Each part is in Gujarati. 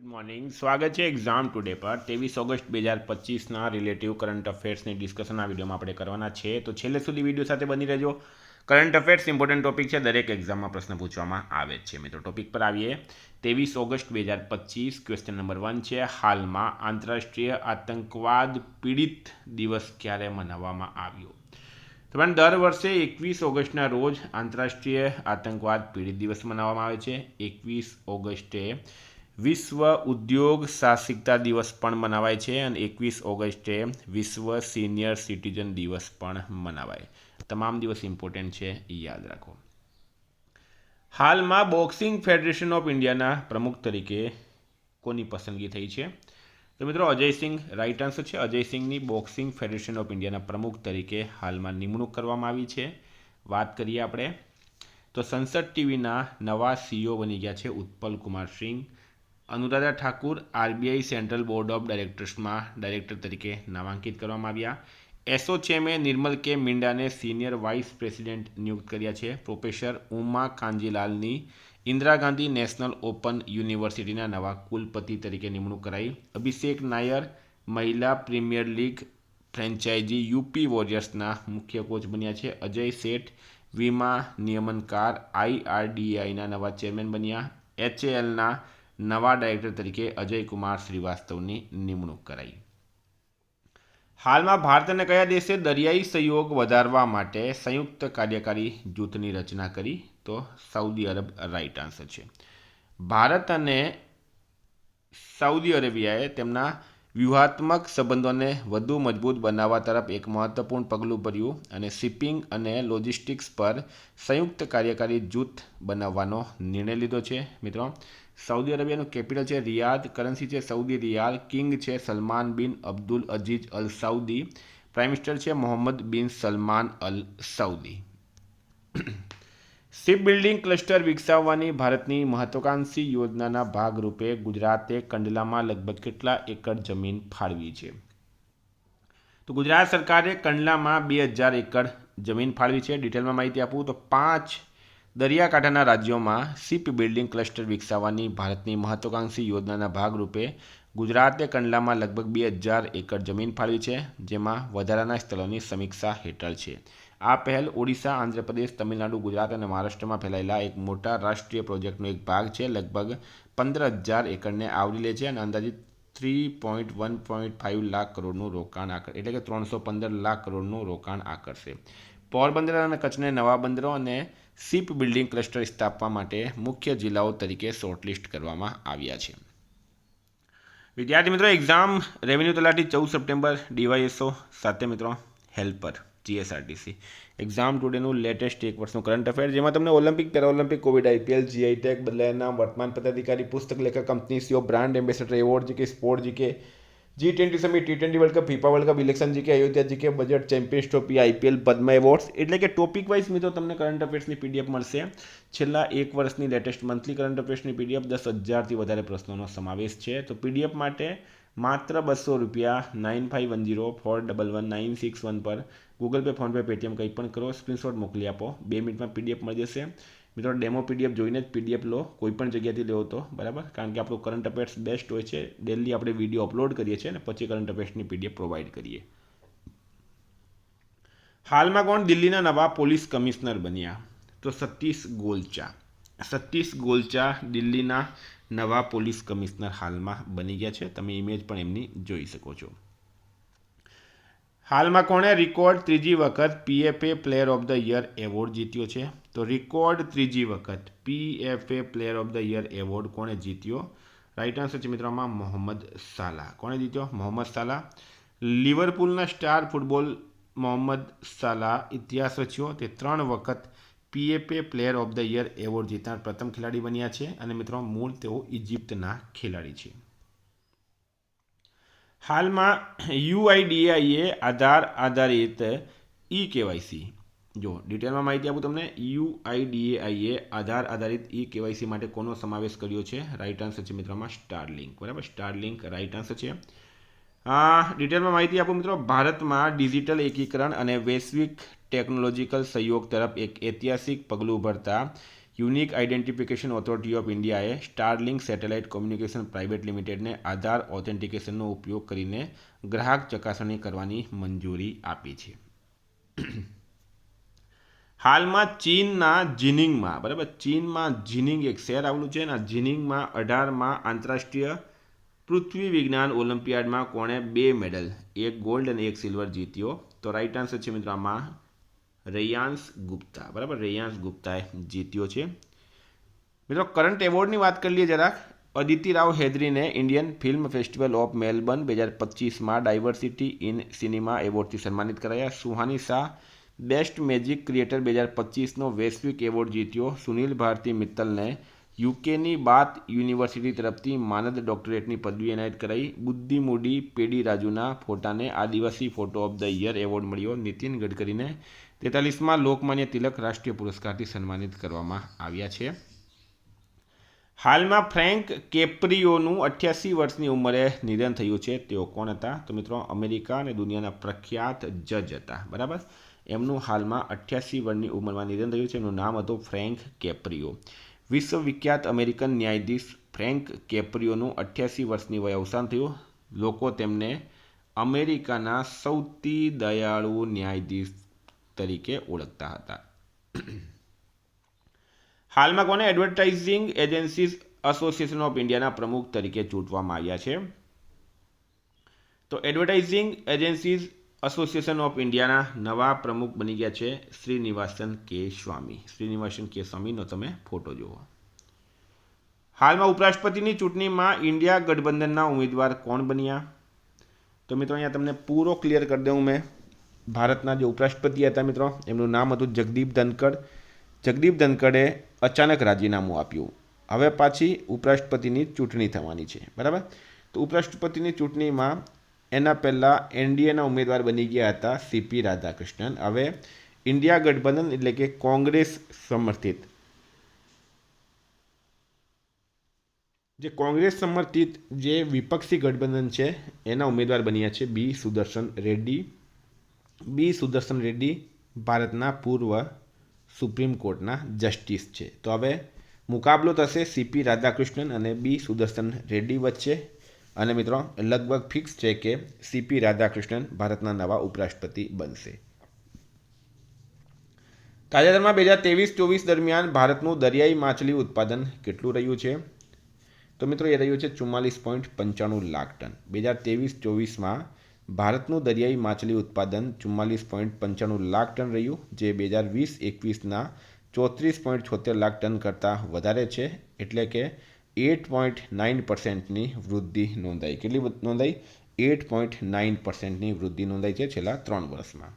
ગુડ મોર્નિંગ, સ્વાગત છે એક્ઝામ ટુડે પર 23 ઓગસ્ટ 2025ના રિલેટિવ કરંટ અફેર્સની ડિસ્કશન આ વિડીયોમાં આપણે કરવાના છે. તો છેલ્લે સુધી વિડીયો સાથે બની રહેજો. કરંટ અફેર્સ ઇમ્પોર્ટન્ટ ટોપિક છે, દરેક એક્ઝામમાં પ્રશ્ન પૂછવામાં આવે છે. મિત્રો ટોપિક પર આવીએ. 23 ઓગસ્ટ 2025 ક્વેશ્ચન નંબર 1 છે, હાલમાં આંતરરાષ્ટ્રીય આતંકવાદ પીડિત દિવસ ક્યારે મનાવવામાં આવ્યો? તો પણ દર વર્ષે 21 ઓગસ્ટના રોજ આંતરરાષ્ટ્રીય આતંકવાદ પીડિત દિવસ મનાવવામાં આવે છે. 21 ઓગસ્ટે વિશ્વ ઉદ્યોગ સાહસિકતા દિવસ પણ મનાવાય છે અને 21 ઓગસ્ટે વિશ્વ સિનિયર સિટીઝન દિવસ પણ મનાવાય. તમામ દિવસ ઇમ્પોર્ટન્ટ છે, યાદ રાખો. હાલમાં બોક્સિંગ ફેડરેશન ઓફ ઇન્ડિયાના પ્રમુખ તરીકે કોની પસંદગી થઈ છે? તો મિત્રો અજયસિંહ રાઈટ આન્સર છે. અજયસિંહની બોક્સિંગ ફેડરેશન ઓફ ઇન્ડિયાના પ્રમુખ તરીકે હાલમાં નિમણૂક કરવામાં આવી છે. વાત કરીએ આપણે તો સંસદ ટીવીના નવા સીઈઓ બની ગયા છે Utpal Kumar Singh. Anuradha Thakur RBI central board of ડાયરેક્ટર્સમાં ડાયરેક્ટર તરીકે નામાંકિત કરવામાં આવ્યા. એસોચેમે નિર્મલ કે મીંડાને સિનિયર વાઇસ પ્રેસિડેન્ટ નિયુક્ત કર્યા છે. પ્રોફેસર ઉમા કાંજીલાલની ઇન્દિરા ગાંધી નેશનલ ઓપન યુનિવર્સિટીના નવા કુલપતિ તરીકે નિમણૂક કરાઈ. અભિષેક નાયર મહિલા પ્રીમિયર લીગ ફ્રેન્ચાઇઝી યુપી વોરિયર્સના મુખ્ય કોચ બન્યા છે. અજય શેઠ વીમા નિયમનકાર આઈઆરડીએઆઈના નવા ચેરમેન બન્યા. એચએએલના નવા ડાયરેક્ટર તરીકે અજયકુમાર શ્રીવાસ્તવની નિમણૂક કરાઈ. હાલમાં ભારત અને કયા દેશે દરિયાઈ સહયોગ વધારવા માટે સંયુક્ત કાર્યકારી જૂથની રચના કરી? તો સાઉદી અરબ રાઈટ આન્સર છે. ભારત અને સાઉદી અરેબિયાએ તેમના વ્યૂહાત્મક સંબંધોને વધુ મજબૂત બનાવવા તરફ એક મહત્વપૂર્ણ પગલું ભર્યું અને શિપિંગ અને લોજિસ્ટિક્સ પર સંયુક્ત કાર્યકારી જૂથ બનાવવાનો નિર્ણય લીધો છે. મિત્રો સાઉદી અરેબિયાનું કેપિટલ છે રિયાદ, કરન્સી છે સાઉદી રિયાલ, કિંગ છે સલમાન બિન અબ્દુલ અઝીઝ અલ સાઉદી, પ્રાઇમ મિનિસ્ટર છે મોહમ્મદ બિન સલમાન અલ સાઉદી. શિપ બિલ્ડિંગ ક્લસ્ટર વિકસાવવાની ભારતની મહત્વાકાંક્ષી યોજનાના ભાગરૂપે ગુજરાતે કંડલામાં લગભગ કેટલા એકર જમીન ફાળવી છે? તો ગુજરાત સરકારે કંડલામાં 2000 એકર જમીન ફાળવી છે. ડિટેલમાં માહિતી આપું તો 5 દરિયાકાંઠાના રાજ્યોમાં શિપ બિલ્ડિંગ ક્લસ્ટર વિકસાવવાની ભારતની મહત્વાકાંક્ષી યોજનાના ભાગરૂપે ગુજરાતે કંડલામાં લગભગ 2000 એકર જમીન ફાળવી છે, જેમાં વધારાના સ્થળોની સમીક્ષા હેઠળ છે. આ પહેલ ઓડિશા, આંધ્રપ્રદેશ, તમિલનાડુ, ગુજરાત અને મહારાષ્ટ્રમાં ફેલાયેલા એક મોટા રાષ્ટ્રીય પ્રોજેક્ટનો એક ભાગ છે. લગભગ 15,000 એકરને આવરી લે છે અને અંદાજિત 1.5 લાખ કરોડનું રોકાણ એટલે કે 315 લાખ કરોડનું રોકાણ આકર્ષશે. પોરબંદર અને કચ્છને નવા બંદરો અને શિપ બિલ્ડિંગ ક્લસ્ટર સ્થાપવા માટે મુખ્ય જિલ્લાઓ તરીકે શોર્ટલિસ્ટ કરવામાં આવ્યા છે. વિદ્યાર્થી મિત્રો એક્ઝામ રેવન્યુ તલાટી 14 સપ્ટેમ્બર ડીવાયએસઓ સાથે મિત્રો હેલ્પર જીએસઆરટીસી એક્ઝામ ટુડેનું લેટેસ્ટ એક વર્ષનું કરંટ અફેર, જેમાં તમને Olympic, Paralympic, Covid, IPL, GI tag, બદલાયેલા વર્તમાન પદાધિકારી, પુસ્તક લેખક, company CEO, brand ambassador award GK, sport GK, G20 summit, T20 world cup, FIFA world cup, election GK, Ayodhya GK, budget, champions trophy, IPL, Padma awards એટલે કે ટોપિક વાઇઝ મિત્રો તમને કરંટ અફેર્સની પીડીએફ મળશે. છેલ્લા એક વર્ષની લેટેસ્ટ મંથલી કરંટ અફેર્સની પીડીએફ 10,000થી વધારે પ્રશ્નોનો સમાવેશ છે. તો પીડીએફ માટે માત્ર ₹200 9510411961 પર ગૂગલ પે, ફોનપે, પેટીએમ કંઈ પણ કરો, સ્ક્રીનશોટ મોકલી આપો. 2 મિનિટમાં પીડીએફ મળી જશે. મિત્રો ડેમો પીડીએફ જોઈને જ પીડીએફ લો, કોઈ પણ જગ્યાથી લેવો તો બરાબર, કારણ કે આપણું કરંટ અફેર્સ બેસ્ટ હોય છે. ડેલી આપણે વિડીયો અપલોડ કરીએ છીએ અને પછી કરંટ અફેર્સની પીડીએફ પ્રોવાઈડ કરીએ. હાલમાં કોણ દિલ્હીના નવા પોલીસ કમિશનર બન્યા? તો સતીશ ગોલચા. સતીશ ગોલચા દિલ્હીના નવા પોલીસ કમિશનર હાલમાં બની ગયા છે. તમે ઇમેજ પણ એમની જોઈ શકો છો. હાલમાં કોણે રેકોર્ડ ત્રીજી વખત પીએફએ player of the year award જીત્યો છે? તો રેકોર્ડ ત્રીજી વખત પીએફએ player of the year award કોણે જીત્યો? રાઈટ આન્સર છે મિત્રોમાં મોહમ્મદ સાલા. કોણે જીત્યો? મોહમ્મદ સાલા. લિવરપૂલના સ્ટાર ફૂટબોલ મોહમ્મદ સાલા ઇતિહાસ રચ્યો. તે 3 વખત પીએફએ player of the year award જીતનાર પ્રથમ ખેલાડી બન્યા છે અને મિત્રો મૂળ તેઓ ઇજિપ્તના ખેલાડી છે. હાલમાં યુઆઈડીએઆઈએ આધાર આધારિત ઈ કેવાયસી, જો ડિટેલમાં માહિતી આપું તમને, યુઆઈડીએઆઈએ આધાર આધારિત ઈ કેવાયસી માટે કોનો સમાવેશ કર્યો છે? રાઈટ આન્સર છે મિત્રોમાં સ્ટારલિંક. બરાબર, સ્ટારલિંક રાઈટ આન્સર છે. ડિટેલમાં માહિતી આપું મિત્રો, ભારતમાં ડિજિટલ એકીકરણ અને વૈશ્વિક ટેકનોલોજીકલ સહયોગ તરફ એક ઐતિહાસિક પગલું ભરતા યુનિક આઇડેન્ટિફિકેશન ઓથોરિટી ઓફ ઇન્ડિયાએ સ્ટારલિંક સેટેલાઇટ કોમ્યુનિકેશન પ્રાઇવેટ લિમિટેડને આધાર ઓથેન્ટિકેશનનો ઉપયોગ કરીને ગ્રાહક ચકાસણી કરવાની મંજૂરી આપી છે. હાલમાં ચીનના જીનિંગમાં, બરાબર, ચીનમાં જીનિંગ એક શહેર આવેલું છે અને જીનિંગમાં 18મા આંતરરાષ્ટ્રીય પૃથ્વી વિજ્ઞાન ઓલિમ્પિયાડમાં કોણે 2 મેડલ, એક ગોલ્ડ અને એક સિલ્વર જીત્યો? તો રાઈટ આન્સર છે મિત્રો આમાં રેયાન્સ ગુપ્તા, બરાબર, રેયાન્સ ગુપ્તાએ જીત્યો છે. મિત્રો કરંટ એવોર્ડની વાત કરી લઈએ જરાક. અદિતિ રાવ હૈદરીને Indian film festival of Melbourne 2025માં ડાયવર્સિટી ઇન સિનેમા એવોર્ડથી સન્માનિત કરાયા. Suhani Shah best magic creator 2025નો વૈશ્વિક એવોર્ડ જીત્યો. સુનિલ ભારતી મિત્તલને યુકેની બાથ યુનિવર્સિટી તરફથી માનદ ડોક્ટરેટની પદવી એનાયત કરાઈ. બુદ્ધિમૂડી પેડી રાજુના ફોટાને આદિવાસી photo of the year award મળ્યો. નીતિન ગડકરીને 43માં લોકમાન્ય તિલક રાષ્ટ્રીય પુરસ્કારથી સન્માનિત કરવામાં આવ્યા છે. હાલમાં ફ્રેન્ક કેપ્રિયોનું 88 વર્ષની ઉંમરે નિધન થયું છે. તેઓ કોણ હતા? તો મિત્રો અમેરિકા અને દુનિયાના પ્રખ્યાત જજ હતા, બરાબર. એમનું હાલમાં 88 વર્ષની ઉંમરમાં નિધન થયું છે. એમનું નામ હતું ફ્રેન્ક કેપ્રિયો. વિશ્વવિખ્યાત અમેરિકન ન્યાયાધીશ ફ્રેન્ક કેપ્રિયોનું 88 વર્ષની વયે અવસાન થયું. લોકો તેમને અમેરિકાના સૌથી દયાળુ ન્યાયાધીશ તરીકે ઓળખતા હતા. હાલમાં કોને એડવર્ટાઇઝિંગ એજન્સીઝ એસોસિએશન ઓફ ઇન્ડિયાના પ્રમુખ તરીકે ચૂંટવામાં આવ્યા છે? તો એડવર્ટાઇઝિંગ એજન્સીઝ એસોસિએશન ઓફ ઇન્ડિયાના નવા પ્રમુખ બની ગયા છે શ્રીનિવાસન કે સ્વામી. શ્રીનિવાસન કે સ્વામીનો તમે ફોટો જુઓ. હાલમાં ઉપરાષ્ટ્રપતિની ચૂંટણીમાં ઇન્ડિયા ગઠબંધનના ઉમેદવાર કોણ બન્યા? તો મિત્રો અહીંયા તમને પૂરો ક્લિયર કરી દઉં મેં. ભારતના જે ઉપરાષ્ટ્રપતિ હતા મિત્રો, એમનું નામ હતું જગદીપ ધનખડ. જગદીપ ધનખડે અચાનક રાજીનામું આપ્યું. હવે પાછી ઉપરાષ્ટ્રપતિની ચૂંટણી થવાની છે, બરાબર. તો ઉપરાષ્ટ્રપતિની ચૂંટણીમાં એના પહેલાં એનડીએના ઉમેદવાર બની ગયા હતા સીપી રાધાકૃષ્ણન. હવે ઇન્ડિયા ગઠબંધન એટલે કે કોંગ્રેસ સમર્થિત જે વિપક્ષી ગઠબંધન છે એના ઉમેદવાર બન્યા છે બી સુદર્શન રેડ્ડી. બી સુદર્શન રેડ્ડી ભારતના પૂર્વ સુપ્રીમ કોર્ટના જસ્ટિસ છે. તો હવે મુકાબલો થશે સીપી રાધાકૃષ્ણન અને બી સુદર્શન રેડ્ડી વચ્ચે. અને મિત્રો લગભગ ફિક્સ છે કે સીપી રાધાકૃષ્ણન ભારતના નવા ઉપરાષ્ટ્રપતિ બનશે. તાજેતરમાં 2023-24 દરમિયાન ભારતનું દરિયાઈ માછલી ઉત્પાદન કેટલું રહ્યું છે? તો મિત્રો એ રહ્યું છે 44.95 લાખ ટન. 2023-24માં ભારતનું દરિયાઈ માછલી ઉત્પાદન 44.95 લાખ ટન રહ્યું, જે 2020-21ના 34.76 લાખ ટન કરતાં વધારે છે. એટલે કે 8.9%ની વૃદ્ધિ નોંધાઈ. કેટલી નોંધાઈ? 8.9%ની વૃદ્ધિ નોંધાઈ છે છેલ્લા 3 વર્ષમાં.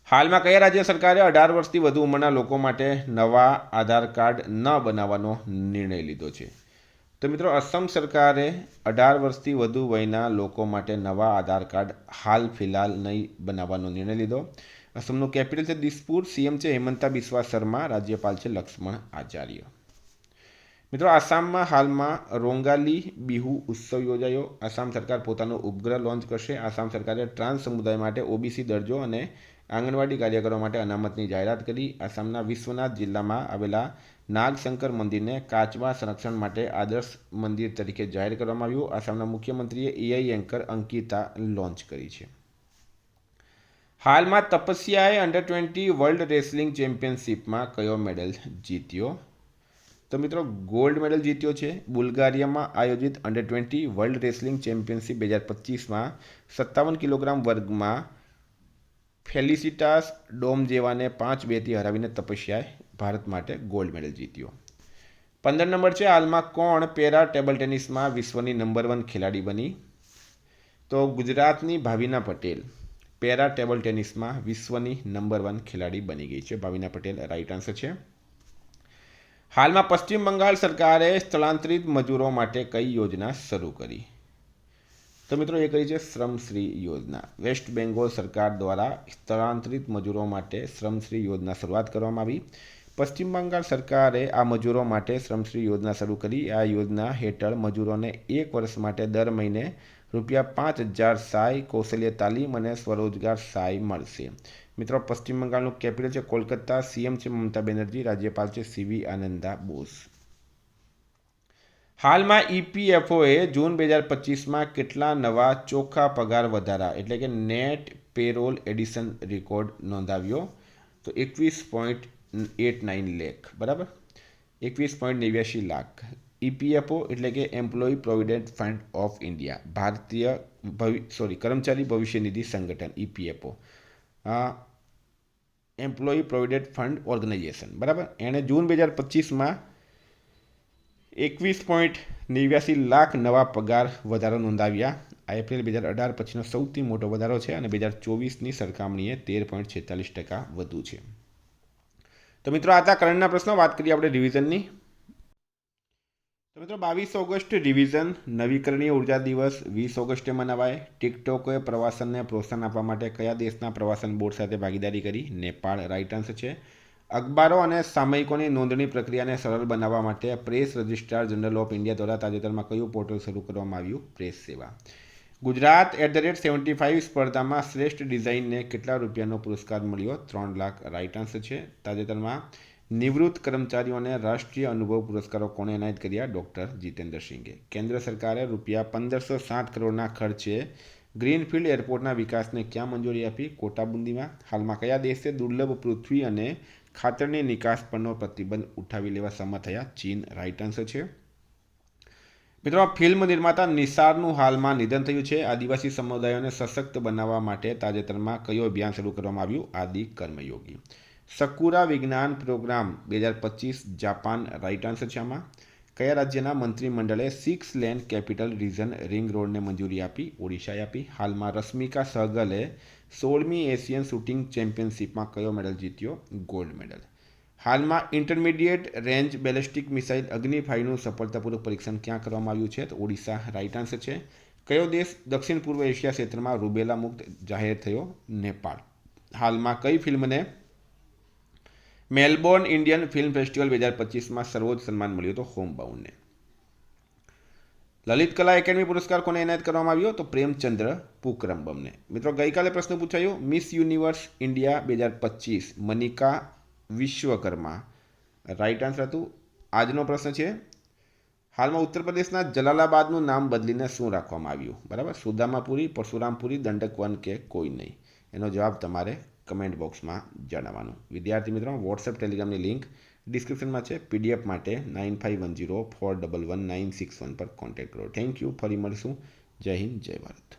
હાલમાં કયા રાજ્ય સરકારે 18 વર્ષથી વધુ ઉંમરના લોકો માટે નવા આધાર કાર્ડ ન બનાવવાનો નિર્ણય લીધો છે? તો મિત્રો અસમ સરકારે 18 વર્ષથી વધુ વયના લોકો માટે નવા આધાર કાર્ડ હાલ ફિલહાલ નહીં બનાવવાનો નિર્ણય લીધો. અસમનું કેપિટલ છે દિસપુર. સીએમ છે હેમંતા બિસ્વા શર્મા. રાજ્યપાલ છે લક્ષ્મણ આચાર્ય. મિત્રો આસામમાં હાલમાં રોંગાલી બિહુ ઉત્સવ યોજાયો. આસામ સરકાર પોતાનો ઉપગ્રહ લોન્ચ કરશે. આસામ સરકારે ટ્રાન્સ સમુદાય માટે ઓબીસી દરજ્જો અને આંગણવાડી કાર્યકરો માટે અનામતની જાહેરાત કરી. આસામના વિશ્વનાથ જિલ્લામાં આવેલા નાગશંકર મંદિરને કાચબા સંરક્ષણ માટે આદર્શ મંદિર તરીકે જાહેર કરવામાં આવ્યું. આસામના મુખ્યમંત્રીએ એઆઈ એન્કર અંકિતા લોન્ચ કરી છે. હાલમાં તપસ્યાએ અંડર-20 વર્લ્ડ રેસલિંગ ચેમ્પિયનશિપમાં કયો મેડલ જીત્યો? તો મિત્રો ગોલ્ડ મેડલ જીત્યો છે. બુલ્ગારિયામાં આયોજિત અંડર-20 વર્લ્ડ રેસલિંગ ચેમ્પિયનશિપ 2025માં 57 કિલોગ્રામ વર્ગમાં ફેલિસિટાસ ડોમજેવાને 5-2થી હરાવીને તપસ્યાએ ભારત માટે ગોલ્ડ મેડલ જીત્યો. 15 નંબર છે. હાલમાં કોણ પેરા ટેબલ ટેનિસમાં વિશ્વની નંબર 1 ખેલાડી બની? તો ગુજરાતની ભાવિના પટેલ પેરા ટેબલ ટેનિસમાં વિશ્વની નંબર 1 ખેલાડી બની ગઈ છે. ભાવિના પટેલ રાઈટ આન્સર છે. હાલમાં પશ્ચિમ બંગાળ સરકારે સ્થળાંતરિત મજૂરો માટે કઈ યોજના શરૂ કરી? તો મિત્રો એ કરી છે શ્રમશ્રી યોજના. વેસ્ટ બેંગોલ સરકાર દ્વારા સ્થળાંતરિત મજૂરો માટે શ્રમશ્રી યોજના શરૂઆત કરવામાં આવી. પશ્ચિમ બંગાળ સરકારે આ મજૂરો માટે શ્રમશ્રી યોજના શરૂ કરી. આ યોજના હેઠળ મજૂરોને 1 વર્ષ માટે દર મહિને ₹5,000 સહાય, કૌશલ્ય તાલીમ અને સ્વરોજગાર સહાય મળશે. મિત્રો પશ્ચિમ બંગાળનું કેપિટલ છે કોલકાતા, સીએમ છે મમતા બેનર્જી, રાજ્યપાલ છે સીવી આનંદા બોઝ. હાલમાં ઈપીએફઓએ જૂન 2025માં કેટલા નવા ચોખ્ખા પગાર વધારા એટલે કે નેટ પેરોલ એડિશન રેકોર્ડ નોંધાવ્યો? તો 21.89 લાખ, બરાબર, 21.89 લાખ. ઈપીએફઓ એટલે કે employ provident fund of India, ભારતીય કર્મચારી ભવિષ્ય નિધિ સંગઠન, EPFO, employ provident fund organization, બરાબર, એણે જૂન 2025માં 21.89 લાખ નવા પગાર વધારો નોંધાવ્યા. આ એપ્રિલ 2018 પછીનો સૌથી મોટો વધારો છે અને 2024ની સરખામણીએ 13.46% વધુ છે. તો મિત્રો આ હતા કરંટના પ્રશ્નો. વાત કરીએ આપણે રિવિઝનની. તો મિત્રો 22 ઓગસ્ટ રિવિઝન. નવીકરણીય ઉર્જા દિવસ 20 ઓગસ્ટે મનાવાય. ટિકટોકે પ્રવાસનને પ્રોત્સાહન આપવા માટે કયા દેશના પ્રવાસન બોર્ડ સાથે ભાગીદારી કરી? નેપાળ, રાઇટ આન્સર છે. અખબારો અને સામયિકોની નોંધણી પ્રક્રિયાને સરળ બનાવવા માટે press registrar general of India દ્વારા તાજેતરમાં કયું પોર્ટલ શરૂ કરવામાં આવ્યું? પ્રેસ સેવા. ગુજરાત @75 સ્પર્ધામાં શ્રેષ્ઠ ડિઝાઇનને કેટલા રૂપિયાનો પુરસ્કાર મળ્યો? 3 લાખ, રાઇટ આન્સર છે. તાજેતરમાં નિવૃત્ત કર્મચારીઓને રાષ્ટ્રીય અનુભવ પુરસ્કારો કોણે એનાયત કર્યા? ડૉક્ટર જીતેન્દ્ર સિંઘે. કેન્દ્ર સરકારે રૂપિયા 1507 કરોડના ખર્ચે ગ્રીનફિલ્ડ એરપોર્ટના વિકાસને ક્યાં મંજૂરી આપી? કોટાબુંદીમાં. હાલમાં કયા દેશે દુર્લભ પૃથ્વી અને ખાતરની નિકાસ પરનો પ્રતિબંધ ઉઠાવી લેવા સંમત થયા? ચીન, રાઇટ આન્સર છે. મિત્રો ફિલ્મ નિર્માતા નિસારનું હાલમાં નિધન થયું છે. આદિવાસી સમુદાયોને સશક્ત બનાવવા માટે તાજેતરમાં કયું અભિયાન શરૂ કરવામાં આવ્યું? આદિ કર્મયોગી. સકુરા વિજ્ઞાન પ્રોગ્રામ 2025 જાપાન, રાઇટ આન્સર છે આમાં. કયા રાજ્યના મંત્રીમંડળે 6 લેન કેપિટલ રીજન રિંગ રોડને મંજૂરી આપી? ઓડિશાએ આપી. હાલમાં રશ્મિકા સહગલે 16મી એશિયન શૂટિંગ ચેમ્પિયનશિપમાં કયો મેડલ જીત્યો? Gold medal. હાલમાં ઇન્ટરમીડિયેટ રેન્જ બેલિસ્ટિક મિસાઇલ અગ્નિ 5નું સફળતાપૂર્વક પરીક્ષણ ક્યાં કરવામાં આવ્યું છે? તો ઓડિશા, રાઇટ આન્સર છે. કયો દેશ દક્ષિણ પૂર્વ એશિયા ક્ષેત્રમાં રૂબેલા મુક્ત જાહેર થયો? નેપાળ. હાલમાં કઈ ફિલ્મને મેલબોર્ન ઇન્ડિયન ફિલ્મ ફેસ્ટિવલ 2025માં સર્વોચ્ચ સન્માન મળ્યું હતું? હોમબાઉન્ડને. લલિત કલા એકેડમી પુરસ્કાર કોને એનાયત કરવામાં આવ્યો? તો પ્રેમચંદ્ર પૂકરમ્બમને. મિત્રો ગઈકાલે પ્રશ્ન પૂછાયો miss universe India 2025 Manika Vishwakarma, right answer હતું. આજનો પ્રશ્ન છે હાલમાં ઉત્તર પ્રદેશના જલાલાબાદનું નામ બદલીને શું રાખવામાં આવ્યું? બરાબર, સુદામાપુરી, પરશુરામપુરી, દંડક વન કે કોઈ નહીં? એનો જવાબ તમારે કમેન્ટ બોક્સમાં જણાવવાનું. વિદ્યાર્થી મિત્રો વોટ્સએપ ટેલિગ્રામની લિંક ડિસ્ક્રિપ્શનમાં છે. પીડીએફ માટે 9510411961 પર કોન્ટેક્ટ કરો. Thank you. ફરી મળીશું. જય હિન્દ, જય ભારત.